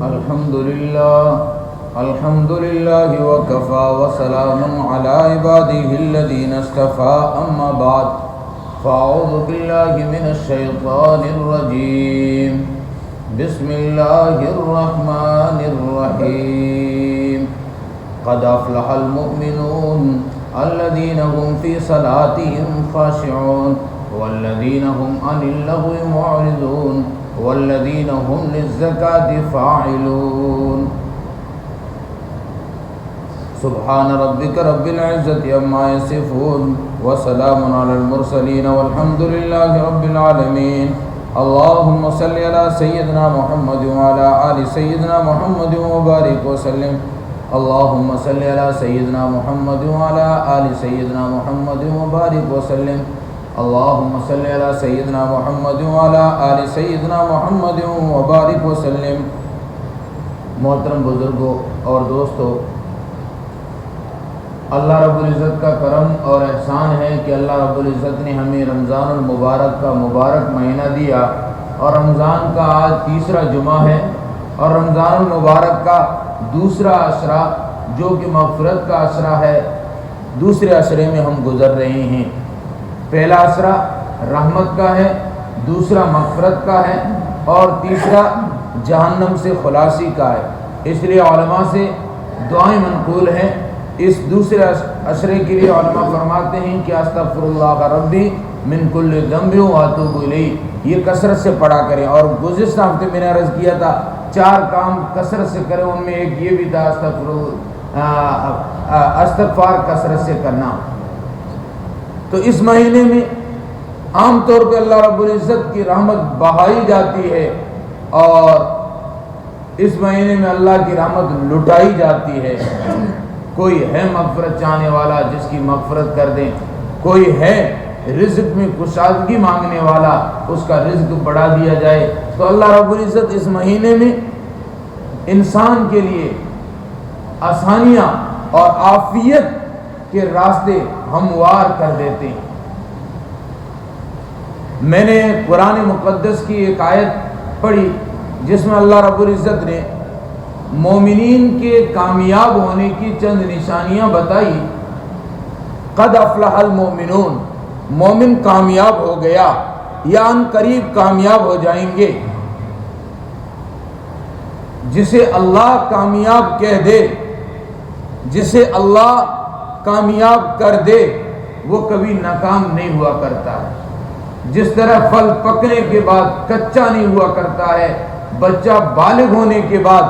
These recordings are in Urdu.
الحمد لله وكفى وسلام على عباده الذين اصطفى أما بعد فأعوذ بالله من الشيطان الرجيم بسم الله الرحمن الرحيم قد أفلح المؤمنون الذين هم في صلاتهم خاشعون والذين هم عن اللغو معرضون والذين هم للزكاة فاعلون سبحان ربك رب العزة عما يصفون وسلام على المرسلين والحمد لله رب العالمين اللهم صل على سيدنا محمد وعلى آل سيدنا محمد وبارك وسلم اللهم صل على سيدنا محمد وعلى آل سيدنا محمد وبارك وسلم اللهم صل على سيدنا محمد وعلى آل سيدنا محمد وبارك وسلم. محترم بزرگوں اور دوستو، اللہ رب العزت کا کرم اور احسان ہے کہ اللہ رب العزت نے ہمیں رمضان المبارک کا مبارک مہینہ دیا، اور رمضان کا آج تیسرا جمعہ ہے، اور رمضان المبارک کا دوسرا عشرہ جو کہ مغفرت کا عشرہ ہے، دوسرے عشرے میں ہم گزر رہے ہیں. پہلا عشرہ رحمت کا ہے، دوسرا مغفرت کا ہے، اور تیسرا جہنم سے خلاصی کا ہے. اس لیے علماء سے دعائیں منقول ہیں. اس دوسرے عشرے کے لیے علماء فرماتے ہیں کہ استغفر اللہ ربی من کل ذنب واتوب الیہ، یہ کثرت سے پڑھا کریں. اور گزشتہ ہفتے میں نے عرض کیا تھا 4 کام کثرت سے کریں، ان میں ایک یہ بھی تھا استغفار کثرت سے کرنا. تو اس مہینے میں عام طور پہ اللہ رب العزت کی رحمت بہائی جاتی ہے، اور اس مہینے میں اللہ کی رحمت لٹائی جاتی ہے. کوئی ہے مغفرت چاہنے والا جس کی مغفرت کر دیں، کوئی ہے رزق میں کشادگی مانگنے والا اس کا رزق بڑھا دیا جائے. تو اللہ رب العزت اس مہینے میں انسان کے لیے آسانیاں اور عافیت کے راستے ہموار کر دیتے ہیں. میں نے قرآن مقدس کی ایک آیت پڑھی جس میں اللہ رب العزت نے مومنین کے کامیاب ہونے کی چند نشانیاں بتائی. قد افلح المؤمنون، مومن کامیاب ہو گیا یا ان قریب کامیاب ہو جائیں گے. جسے اللہ کامیاب کہہ دے، جسے اللہ کامیاب کر دے، وہ کبھی ناکام نہیں ہوا کرتا ہے. جس طرح پھل پکنے کے بعد کچا نہیں ہوا کرتا ہے، بچہ بالغ ہونے کے بعد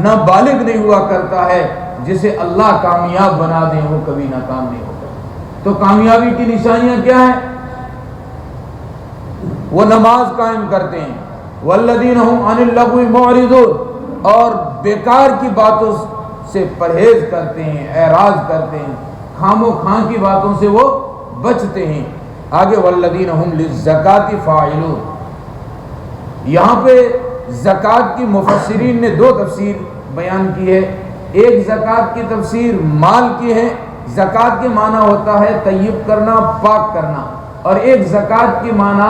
نابالغ نہیں ہوا کرتا ہے، جسے اللہ کامیاب بنا دے وہ کبھی ناکام نہیں ہوتا. تو کامیابی کی نشانیاں کیا ہیں؟ وہ نماز قائم کرتے ہیں، والذین هم عن اللغو معرضون، اور بیکار کی باتوں سے پرہیز کرتے ہیں، اعراض کرتے ہیں، خام و خواہ کی باتوں سے وہ بچتے ہیں. آگے والذین هم للزکاة فاعلون، یہاں پہ زکوٰۃ کی مفسرین نے 2 تفسیر بیان کی ہے. ایک زکوٰۃ کی تفسیر مال کی ہے، زکوٰۃ کے معنی ہوتا ہے طیب کرنا، پاک کرنا، اور ایک زکوٰۃ کی معنی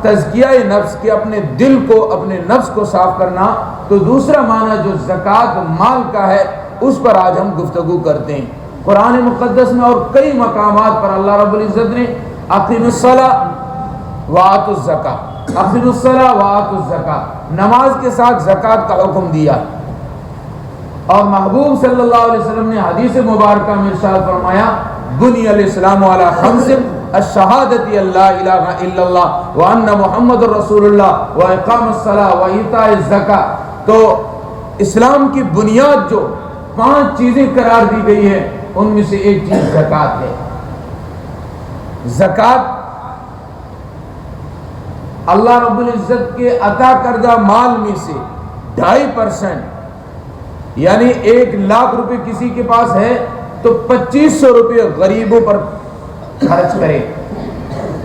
تزکیہ نفس کے اپنے دل کو، اپنے نفس کو صاف کرنا. تو دوسرا معنی جو زکوٰۃ مال کا ہے اس پر آج ہم گفتگو کرتے ہیں. قرآن مقدس میں اور کئی مقامات پر اللہ رب العزت نے اقیموا الصلاۃ وآتوا الزکاۃ، اقیموا الصلاۃ وآتوا الزکاۃ، نماز کے ساتھ زکوٰۃ کا حکم دیا. اور محبوب صلی اللہ علیہ وسلم نے حدیث مبارکہ میں ارشاد فرمایا بنی الاسلام علی خمس، الشہادۃ اللہ الہ الا اللہ وان محمد رسول اللہ واقام الصلاۃ وایتاء الزکاۃ. تو اسلام کی بنیاد جو 5 چیزیں قرار دی گئی ہے ان میں سے ایک چیز زکوٰۃ ہے. زکوٰۃ اللہ رب العزت کے عطا کردہ مال میں سے 2.5%، یعنی 1 لاکھ روپے کسی کے پاس ہے تو 2500 روپے غریبوں پر خرچ کرے.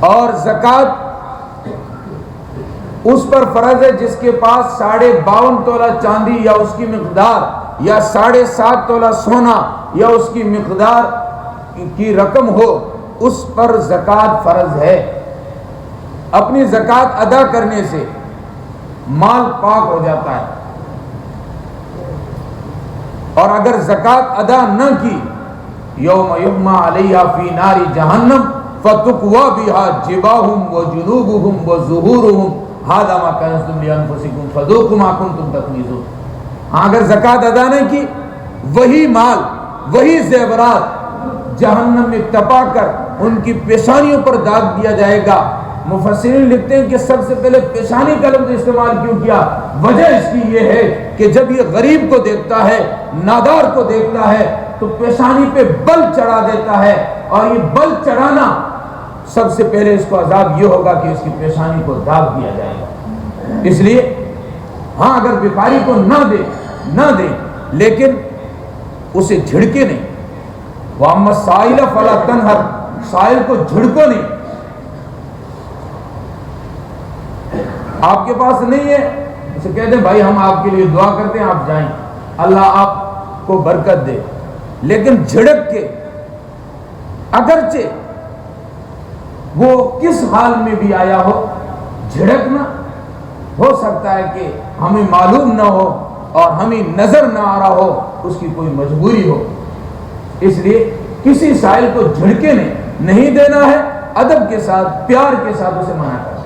اور زکوٰۃ اس پر فرض ہے جس کے پاس 52.5 تولہ چاندی یا اس کی مقدار، یا 7.5 تولہ سونا یا اس کی مقدار کی رقم ہو، اس پر زکوٰۃ فرض ہے. اپنی زکوٰۃ ادا کرنے سے مال پاک ہو جاتا ہے. اور اگر زکوٰۃ ادا نہ کی یوم یحمى علیہا فی نار جہنم فتقوی بہا جباہم وجنوبہم وظہورہم ھذا ما کنزتم لانفسکم فذوقوا ما کنتم تکنزون. ہاں اگر زکوٰۃ ادا نہ کی وہی مال وہی زیورات جہنم میں تپا کر ان کی پیشانیوں پر داغ دیا جائے گا. مفسرین لکھتے ہیں کہ سب سے پہلے پیشانی کا لفظ استعمال کیوں کیا؟ وجہ اس کی یہ ہے کہ جب یہ غریب کو دیکھتا ہے نادار کو دیکھتا ہے تو پیشانی پہ بل چڑھا دیتا ہے, اور یہ بل چڑھانا سب سے پہلے اس کو عذاب یہ ہوگا کہ اس کی پیشانی کو داغ دیا جائے گا. اس لیے ہاں اگر بھکاری کو نہ دے لیکن اسے جھڑکے نہیں. وَأَمَّا السَّائِلَ فَلَا تَنْهَرْ, سائل کو جھڑکو نہیں. آپ کے پاس نہیں ہے اسے کہتے ہیں بھائی ہم آپ کے لیے دعا کرتے ہیں, آپ جائیں, اللہ آپ کو برکت دے. لیکن جھڑک کے, اگرچہ وہ کس حال میں بھی آیا ہو, جھڑکنا ہو سکتا ہے کہ ہمیں معلوم نہ ہو اور ہمیں نظر نہ آ رہا ہو, اس کی کوئی مجبوری ہو. اس لیے کسی سائل کو جھڑکے نہیں دینا ہے, ادب کے ساتھ پیار کے ساتھ اسے منع کرنا.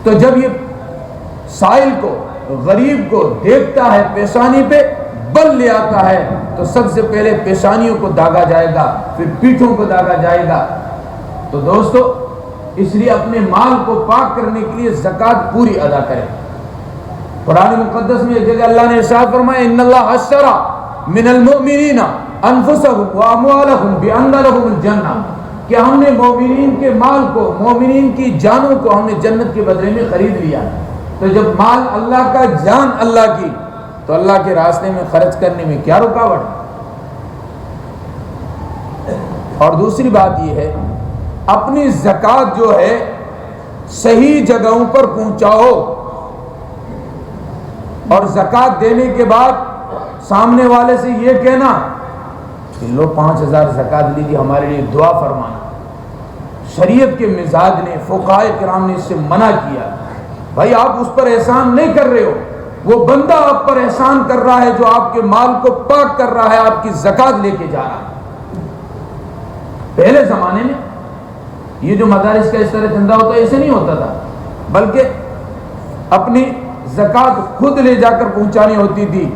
تو جب یہ سائل کو غریب کو دیکھتا ہے پیشانی پہ بل لے آتا ہے تو سب سے پہلے پیشانیوں کو داغا جائے گا, پھر پیٹھوں کو داغا جائے گا. تو دوستو اس لیے اپنے مال کو پاک کرنے کے لیے زکوٰۃ پوری ادا کریں. قرآن مقدس میں ایک جگہ اللہ نے ارشاد فرمایا ان اللہ اشتری من المؤمنین انفسهم واموالهم بان لهم الجنہ, کہ ہم نے مومنین کے مال کو, مومنین کی جانوں کو ہم نے جنت کے بدلے میں خرید لیا. تو جب مال اللہ کا, جان اللہ کی, تو اللہ کے راستے میں خرچ کرنے میں کیا رکاوٹ ہے؟ اور دوسری بات یہ ہے اپنی زکوٰۃ جو ہے صحیح جگہوں پر پہنچاؤ, اور زکوٰۃ دینے کے بعد سامنے والے سے یہ کہنا کہ لو 5000 زکوٰۃ لیجیے, ہمارے لیے دعا فرمانا. شریعت کے مزاج نے, فقہائے کرام نے اس سے منع کیا. بھائی آپ اس پر احسان نہیں کر رہے ہو, وہ بندہ آپ پر احسان کر رہا ہے جو آپ کے مال کو پاک کر رہا ہے, آپ کی زکوٰۃ لے کے جا رہا ہے. پہلے زمانے میں یہ جو مدارس کا اس طرح چندہ ہوتا ہے ایسے نہیں ہوتا تھا, بلکہ اپنی زکوٰۃ خود لے جا کر پہنچانی ہوتی تھی,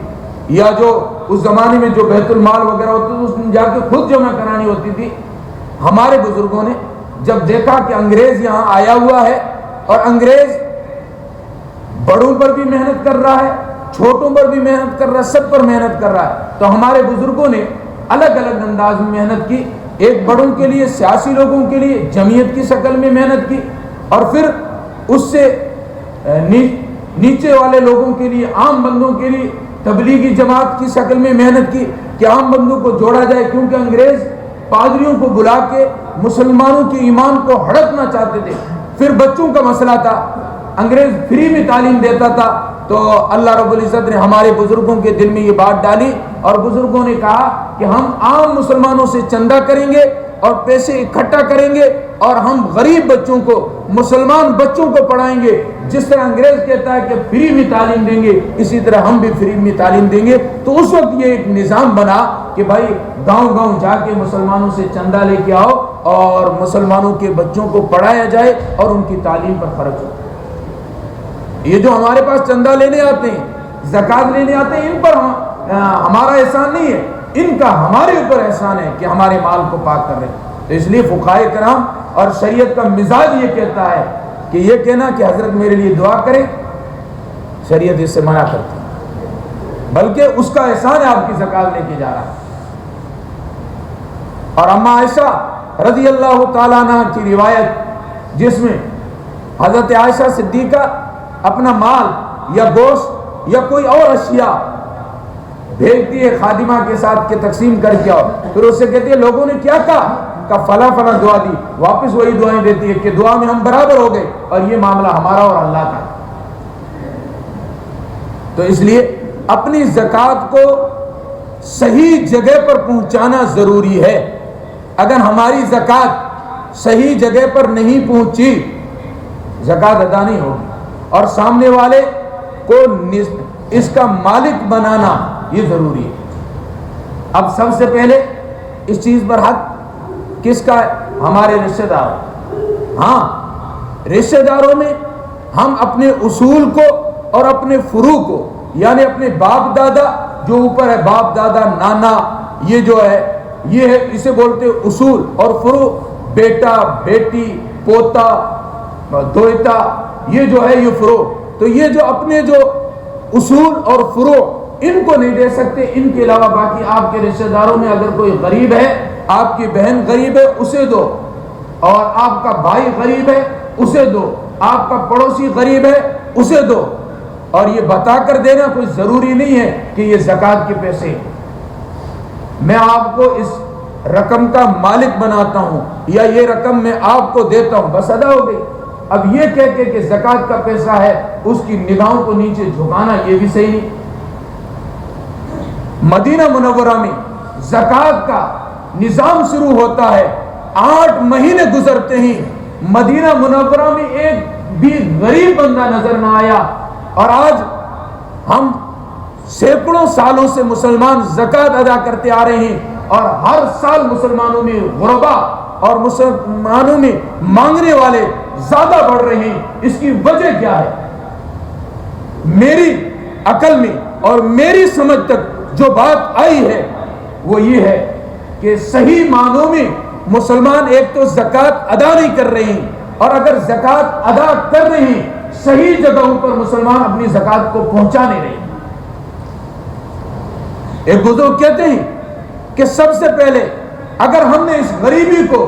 یا جو اس زمانے میں جو بیت المال وغیرہ ہوتے تھے اس میں جا کے خود جمع کرانی ہوتی تھی. ہمارے بزرگوں نے جب دیکھا کہ انگریز یہاں آیا ہوا ہے اور انگریز بڑوں پر بھی محنت کر رہا ہے, چھوٹوں پر بھی محنت کر رہا ہے, سب پر محنت کر رہا ہے, تو ہمارے بزرگوں نے الگ الگ انداز میں محنت کی. ایک بڑوں کے لیے, سیاسی لوگوں کے لیے جمعیت کی شکل میں محنت کی, اور پھر اس سے نیچے والے لوگوں کے لیے, عام بندوں کے لیے تبلیغی جماعت کی شکل میں محنت کی کہ عام بندوں کو جوڑا جائے, کیونکہ انگریز پادریوں کو بلا کے مسلمانوں کے ایمان کو ہڑپنا چاہتے تھے. پھر بچوں کا مسئلہ تھا, انگریز فری میں تعلیم دیتا تھا, تو اللہ رب العزت نے ہمارے بزرگوں کے دل میں یہ بات ڈالی, اور بزرگوں نے کہا کہ ہم عام مسلمانوں سے چندہ کریں گے اور پیسے اکٹھا کریں گے, اور ہم غریب بچوں کو, مسلمان بچوں کو پڑھائیں گے. جس طرح انگریز کہتا ہے کہ فری میں تعلیم دیں گے, اسی طرح ہم بھی فری میں تعلیم دیں گے. تو اس وقت یہ ایک نظام بنا کہ بھائی گاؤں گاؤں جا کے مسلمانوں سے چندہ لے کے آؤ اور مسلمانوں کے بچوں کو پڑھایا جائے اور ان کی تعلیم پر خرچ ہو. یہ جو ہمارے پاس چندہ لینے آتے ہیں, زکوٰۃ لینے آتے ہیں, ان پر ہمارا احسان نہیں ہے, ان کا ہمارے اوپر احسان ہے کہ ہمارے مال کو پاک کر رہے ہیں. تو اس لیے فقہائے کرام اور شریعت کا مزاج یہ کہتا ہے کہ یہ کہنا کہ حضرت میرے لیے دعا کریں, شریعت اس سے منع کرتی ہے, بلکہ اس کا احسان ہے آپ کی زکوٰۃ لے کے جا رہا ہے. اور اما عائشہ رضی اللہ تعالیٰ عنہ کی روایت جس میں حضرت عائشہ صدیقہ اپنا مال یا گوشت یا کوئی اور اشیاء بھیجتی ہے خادمہ کے ساتھ کہ تقسیم کر کے آؤ, پھر اس سے کہتی ہے لوگوں نے کیا کہا, کہ فلاں فلاں دعا دی, واپس وہی دعائیں دیتی ہے کہ دعا میں ہم برابر ہو گئے اور یہ معاملہ ہمارا اور اللہ کا. تو اس لیے اپنی زکوٰۃ کو صحیح جگہ پر پہنچانا ضروری ہے. اگر ہماری زکوٰۃ صحیح جگہ پر نہیں پہنچی, زکوٰۃ ادا نہیں ہوگی, اور سامنے والے کو اس کا مالک بنانا یہ ضروری ہے۔ اب سب سے پہلے اس چیز پر حق کس کا ہے؟ ہمارے رشتہ دار۔ ہاں، رشتہ داروں میں ہم اپنے اصول کو اور اپنے فروع کو، یعنی اپنے باپ دادا جو اوپر ہے، باپ دادا نانا، یہ جو ہے یہ ہے، اسے بولتے اصول، اور فروع بیٹا بیٹی پوتا دویتا، یہ جو ہے یہ فروع۔ تو یہ جو اپنے جو اصول اور فروع ان کو نہیں دے سکتے، ان کے علاوہ باقی آپ کے رشتہ داروں میں اگر کوئی غریب ہے، آپ کی بہن غریب ہے اسے دو، اور آپ کا بھائی غریب ہے اسے دو، آپ کا پڑوسی غریب ہے اسے دو۔ اور یہ بتا کر دینا کوئی ضروری نہیں ہے کہ یہ زکوٰۃ کے پیسے، میں آپ کو اس رقم کا مالک بناتا ہوں یا یہ رقم میں آپ کو دیتا ہوں، بس ادا ہو گئی۔ اب یہ کہہ کے کہ زکوٰۃ کا پیسہ ہے، اس کی نگاہوں کو نیچے جھکانا یہ بھی صحیح نہیں۔ مدینہ منورہ میں زکوٰۃ کا نظام شروع ہوتا ہے، 8 مہینے گزرتے ہیں، مدینہ منورہ میں ایک بھی غریب بندہ نظر نہ آیا۔ اور آج ہم سینکڑوں سالوں سے مسلمان زکوٰۃ ادا کرتے آ رہے ہیں، اور ہر سال مسلمانوں میں غربا اور مسلمانوں میں مانگنے والے زیادہ بڑھ رہے ہیں۔ اس کی وجہ کیا ہے؟ میری عقل میں اور میری سمجھ تک جو بات آئی ہے وہ یہ ہے کہ صحیح معنوں میں مسلمان ایک تو زکوٰۃ ادا نہیں کر رہے ہیں، اور اگر زکوٰۃ ادا کر رہے ہیں صحیح جگہوں پر مسلمان اپنی زکوٰۃ کو پہنچا نہیں رہے۔ ایک بزرگ کہتے ہیں کہ سب سے پہلے اگر ہم نے اس غریبی کو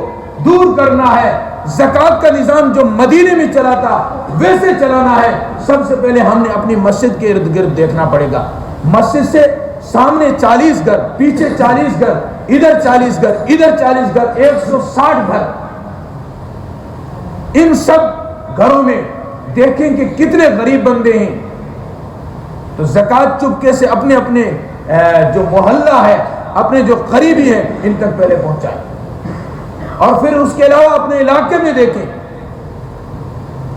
دور کرنا ہے، زکوٰۃ کا نظام جو مدینے میں چلا تھا ویسے چلانا ہے، سب سے پہلے ہم نے اپنی مسجد کے ارد گرد دیکھنا پڑے گا۔ مسجد سے سامنے 40 گھر، پیچھے 40 گھر، ادھر 40 گھر، ادھر 40 گھر، 160 گھر، ان سب گھروں میں دیکھیں کہ کتنے غریب بندے ہیں، تو زکوٰۃ چپکے سے اپنے اپنے جو محلہ ہے، اپنے جو قریبی ہیں ان تک پہلے پہنچائیں، اور پھر اس کے علاوہ اپنے علاقے میں دیکھیں۔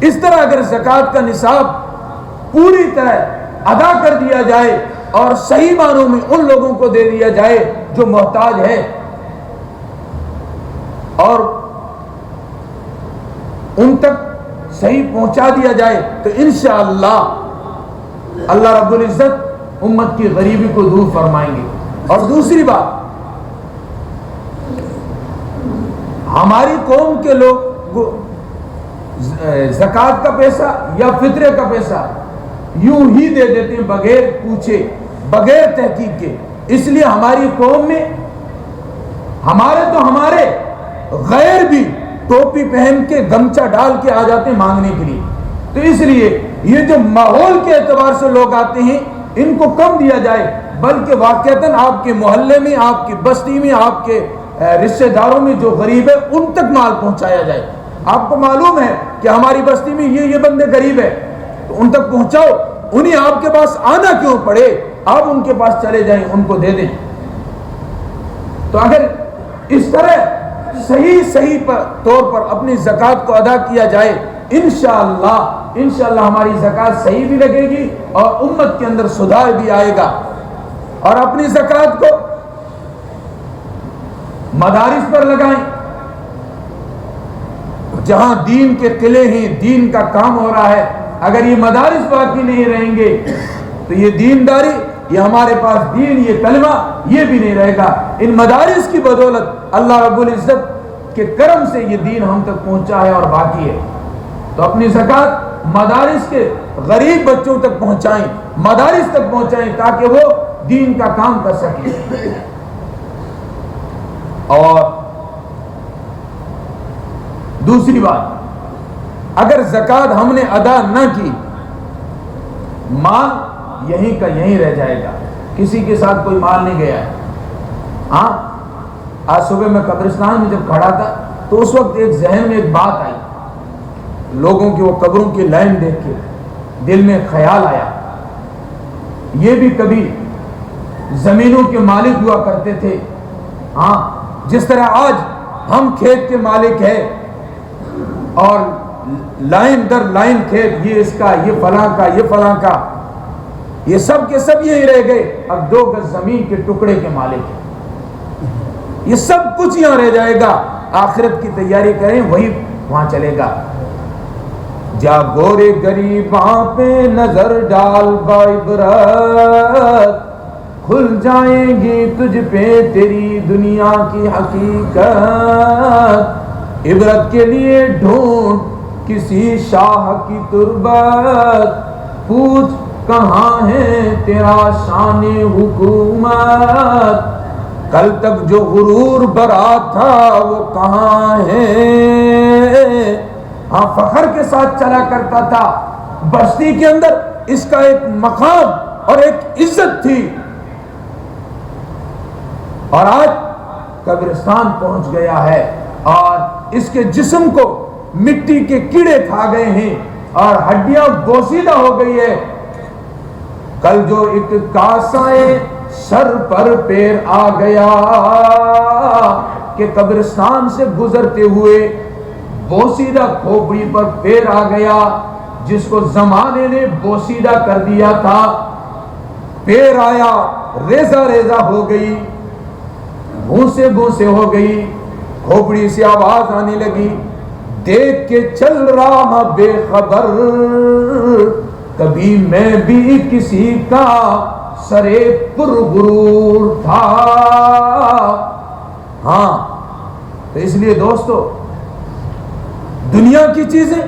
اس طرح اگر زکوٰۃ کا نصاب پوری طرح ادا کر دیا جائے اور صحیح معنوں میں ان لوگوں کو دے دیا جائے جو محتاج ہے، اور ان تک صحیح پہنچا دیا جائے، تو انشاءاللہ اللہ رب العزت امت کی غریبی کو دور فرمائیں گے۔ اور دوسری بات، ہماری قوم کے لوگ زکوٰۃ کا پیسہ یا فطرے کا پیسہ یوں ہی دے دیتے ہیں بغیر پوچھے، بغیر تحقیق کے۔ اس لیے ہماری قوم میں ہمارے غیر بھی ٹوپی پہن کے گمچہ ڈال کے آ جاتے ہیں مانگنے کے لیے۔ تو اس لیے یہ جو ماحول کے اعتبار سے لوگ آتے ہیں ان کو کم دیا جائے، بلکہ واقعتاً آپ کے محلے میں، آپ کی بستی میں، آپ کے رشتہ داروں میں جو غریب ہے ان تک مال پہنچایا جائے۔ آپ کو معلوم ہے کہ ہماری بستی میں یہ بندے غریب ہے، تو ان تک پہنچاؤ، انہیں آپ کے پاس آنا کیوں پڑے، آپ ان کے پاس چلے جائیں، ان کو دے دیں۔ تو اگر اس طرح صحیح طور پر اپنی زکوٰۃ کو ادا کیا جائے، انشاءاللہ ہماری زکوٰۃ صحیح بھی لگے گی اور امت کے اندر سدھار بھی آئے گا۔ اور اپنی زکوٰۃ کو مدارس پر لگائیں، جہاں دین کے قلعے ہیں، دین کا کام ہو رہا ہے۔ اگر یہ مدارس باقی نہیں رہیں گے تو یہ دینداری، یہ ہمارے پاس دین، یہ کلمہ، یہ بھی نہیں رہے گا۔ ان مدارس کی بدولت اللہ رب العزت کے کرم سے یہ دین ہم تک پہنچا ہے اور باقی ہے۔ تو اپنی زکوٰۃ مدارس کے غریب بچوں تک پہنچائیں، مدارس تک پہنچائیں، تاکہ وہ دین کا کام کر سکیں۔ اور دوسری بات، اگر زکوٰۃ ہم نے ادا نہ کی، مال یہیں کا یہیں رہ جائے گا، کسی کے ساتھ کوئی مال نہیں گیا ہے۔ ہاں، آج صبح میں قبرستان میں جب کھڑا تھا تو اس وقت ایک ذہن میں ایک بات آئی، لوگوں کی وہ قبروں کی لائن دیکھ کے دل میں خیال آیا، یہ بھی کبھی زمینوں کے مالک ہوا کرتے تھے۔ ہاں، جس طرح آج ہم کھیت کے مالک ہیں اور لائن در لائن کھیت، یہ اس کا، یہ فلاں کا، یہ فلاں کا، یہ سب کے سب یہی رہ گئے، اب 2 گز زمین کے ٹکڑے کے مالک ہیں، یہ سب کچھ یہاں رہ جائے گا، آخرت کی تیاری کریں وہی وہاں چلے گا۔ جا گورے غریباں پہ نظر ڈال بعبرت، کھل جائیں گی تجھ پہ تیری دنیا کی حقیقت، عبرت کے لیے ڈھونڈ کسی شاہ کی تربت، پوچھ کہاں ہے تیرا شان حکومت، کل تک جو غرور برا تھا وہ کہاں ہے۔ ہاں فخر کے ساتھ چلا کرتا تھا، بستی کے اندر اس کا ایک مقام اور ایک عزت تھی، اور آج قبرستان پہنچ گیا ہے اور اس کے جسم کو مٹی کے کیڑے کھا گئے ہیں اور ہڈیاں بوسیدہ ہو گئی ہے۔ کل جو ایک کاسائے سر پر پیر آ گیا کہ قبرستان سے گزرتے ہوئے بوسیدہ کھوپڑی پر پیر آ گیا، جس کو زمانے نے بوسیدہ کر دیا تھا، پیر آیا، ریزہ ریزہ ہو گئی، بھوسے بھوسے ہو گئی، کھوپڑی سے آواز آنے لگی، دیکھ کے چل رہا بے خبر، کبھی میں بھی کسی کا سرے پر غرور تھا۔ ہاں تو اس لیے دوستو، دنیا کی چیزیں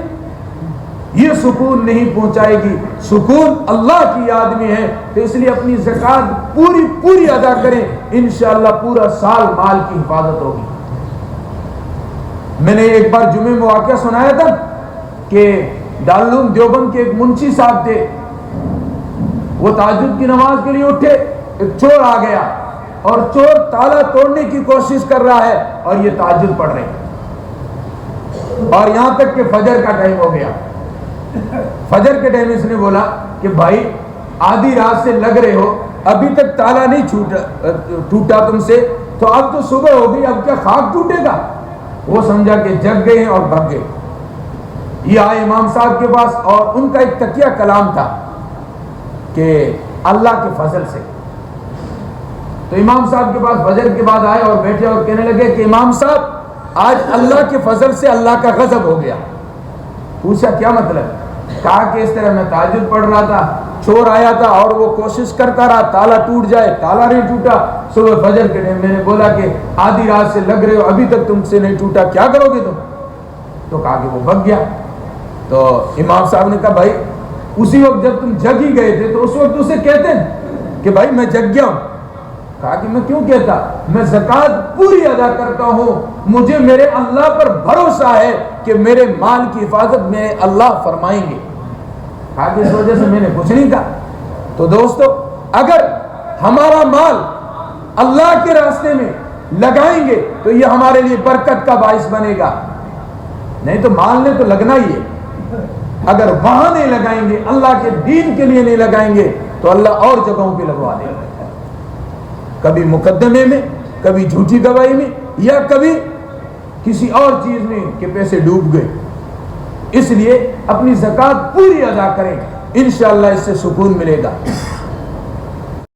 یہ سکون نہیں پہنچائے گی، سکون اللہ کی یاد میں ہے، تو اس لیے اپنی زکوٰۃ پوری پوری ادا کریں، انشاءاللہ پورا سال مال کی حفاظت ہوگی۔ میں نے ایک بار جمعے میں واقعہ سنایا تھا کہ دارالعلوم دیوبند کے ایک منشی صاحب تھے، وہ تہجد کی نماز کے لیے اٹھے، ایک چور آ گیا اور چور تالا توڑنے کی کوشش کر رہا ہے اور یہ تہجد پڑھ رہے ہیں، اور یہاں تک کہ فجر کا ٹائم ہو گیا۔ فجر کے ٹائم اس نے بولا کہ بھائی آدھی رات سے لگ رہے ہو، ابھی تک تالا نہیں ٹوٹا تم سے، تو اب تو صبح ہو گئی، اب کیا خاک ٹوٹے گا؟ وہ سمجھا کہ جگ گئے ہیں اور بھگ گئے۔ یہ آئے امام صاحب کے پاس اور ان کا ایک تکیہ کلام تھا کہ اللہ کے فضل سے، تو امام صاحب کے پاس فجر کے بعد آئے اور بیٹھے اور کہنے لگے کہ امام صاحب آج اللہ کے فضل سے اللہ کا غضب ہو گیا۔ پوچھا کیا مطلب؟ کہا کہ اس طرح میں تہجد پڑھ رہا تھا، چور آیا تھا اور وہ کوشش کرتا رہا تالا ٹوٹ جائے، تالا نہیں ٹوٹا، صبح فجر کے ٹائم میں نے بولا کہ آدھی رات سے لگ رہے ہو، ابھی تک تم سے نہیں ٹوٹا، کیا کرو گے تم؟ تو کہا کہ وہ بھگ گیا۔ تو امام صاحب نے کہا بھائی اسی وقت جب تم جگ ہی گئے تھے تو اس وقت اسے کہتے ہیں کہ بھائی میں جگ گیا ہوں۔ کہا کہ میں کیوں کہتا، میں زکوٰۃ پوری ادا کرتا ہوں، مجھے میرے اللہ پر بھروسہ ہے کہ میرے مال کی حفاظت میرے اللہ فرمائیں گے۔ کہا کہ اس وجہ سے میں نے کچھ نہیں کہا۔ تو دوستو اگر ہمارا مال اللہ کے راستے میں لگائیں گے تو یہ ہمارے لیے برکت کا باعث بنے گا، نہیں تو مال نے تو لگنا ہی ہے، اگر وہاں نہیں لگائیں گے، اللہ کے دین کے لیے نہیں لگائیں گے تو اللہ اور جگہوں پہ لگوا دے گا، کبھی مقدمے میں، کبھی جھوٹی دوائی میں، یا کبھی کسی اور چیز میں کہ پیسے ڈوب گئے۔ اس لیے اپنی زکوٰۃ پوری ادا کریں، انشاءاللہ اس سے سکون ملے گا۔